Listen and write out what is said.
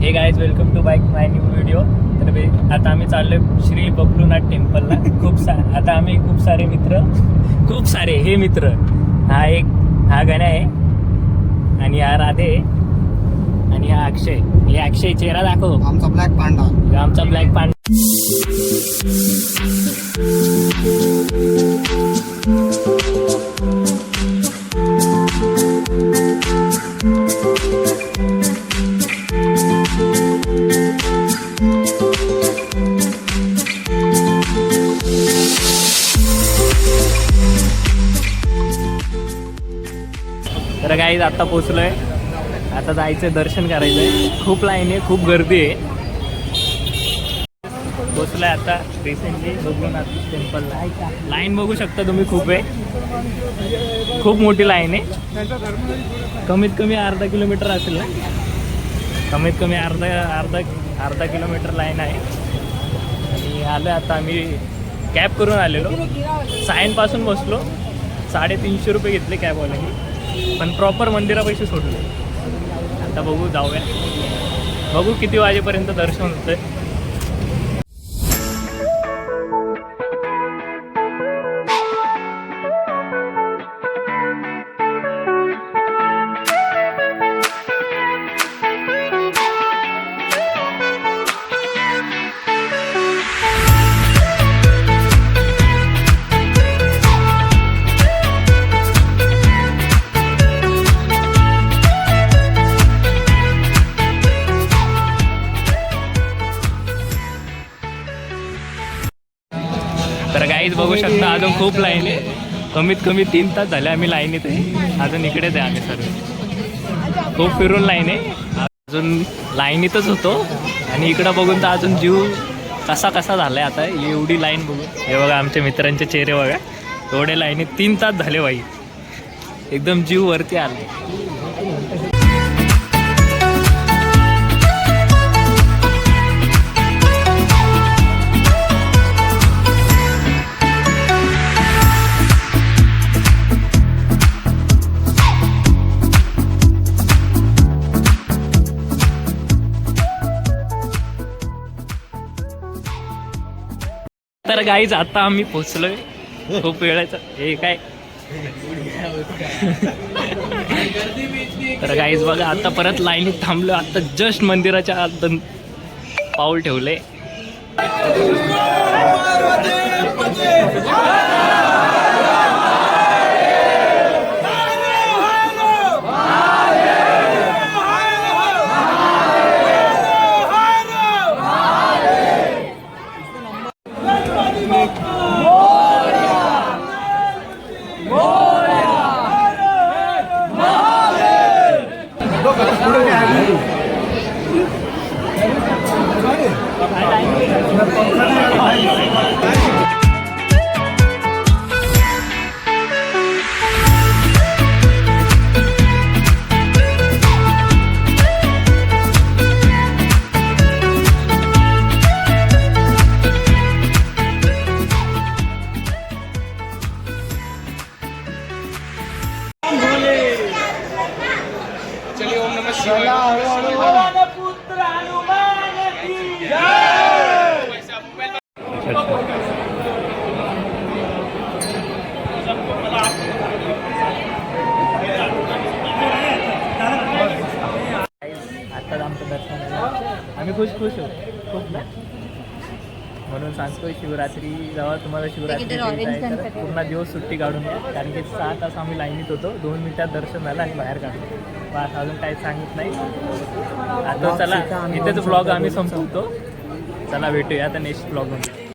हे guys welcome to back my new video. तर आता आम्ही चाललोय श्री बबलूनाथ टेम्पलला. आता आम्ही खूप सारे हे मित्र हा गण्या आहे आणि हा राधे आणि हा अक्षय. हे अक्षय चेहरा दाखव. आमचा ब्लॅक पांडा. आमचा ब्लॅक पांडा. तर गाईज आता पोचलोय. आता जायचं दर्शन करायचंय. खूप लाईन आहे, खूप गर्दी आहे. पोचलोय आता रिसेंटली बबलूनाथ टेम्पलला. लाईन बघू शकता तुम्ही. खूप मोठी लाईन आहे. कमीत कमी अर्धा किलोमीटर असेल ना. कमीत कमी अर्धा किलोमीटर लाईन आहे. आणि आलो आता आम्ही कॅब करून आलेलो. सायनपासून बसलो. 350 रुपये घेतले कॅबवाल्याने, पण प्रॉपर मंदिरापाशी सोडले. आता जाऊया. बघू किती वाजेपर्यंत दर्शन होतंय. तर गाईज बघू शकता अजून खूप लाईन आहे. कमीत कमी 3 तास झाले आम्ही लाईनीत आहे. अजून इकडेच आहे आम्ही सर्व. खूप फिरून लाईन आहे. अजून लाईनीतच होतो आणि इकडं बघून तर अजून जीव कसा झालाय आता. एवढी लाईन बघून. हे बघा आमच्या मित्रांचे चेहरे बघा. एवढे लाईनीत 3 तास झाले बाई. एकदम जीव वरती आला. तर गाईज आता आम्ही पोचलोय. खूप वेळाचं हे काय. तर गाईज बघा आता परत लाईनीत थांबलो. आता जस्ट मंदिराच्या आत पाऊल ठेवले. आता आमचं दर्शन झालं. आम्ही खुश होतो खूप ना. म्हणून सांगतोय शिवरात्री जेव्हा तुम्हाला शिवरात्री पूर्ण दिवस सुट्टी काढून द्या. कारण की 6 तास आम्ही लाईनीत होतो. 2 मिनिटात दर्शन झालं आणि बाहेर काढलो. बस अजून काही सांगित नाही. आता चला इथेच ब्लॉग आम्ही संपवतो. चला भेटूया आता नेक्स्ट ब्लॉगमध्ये.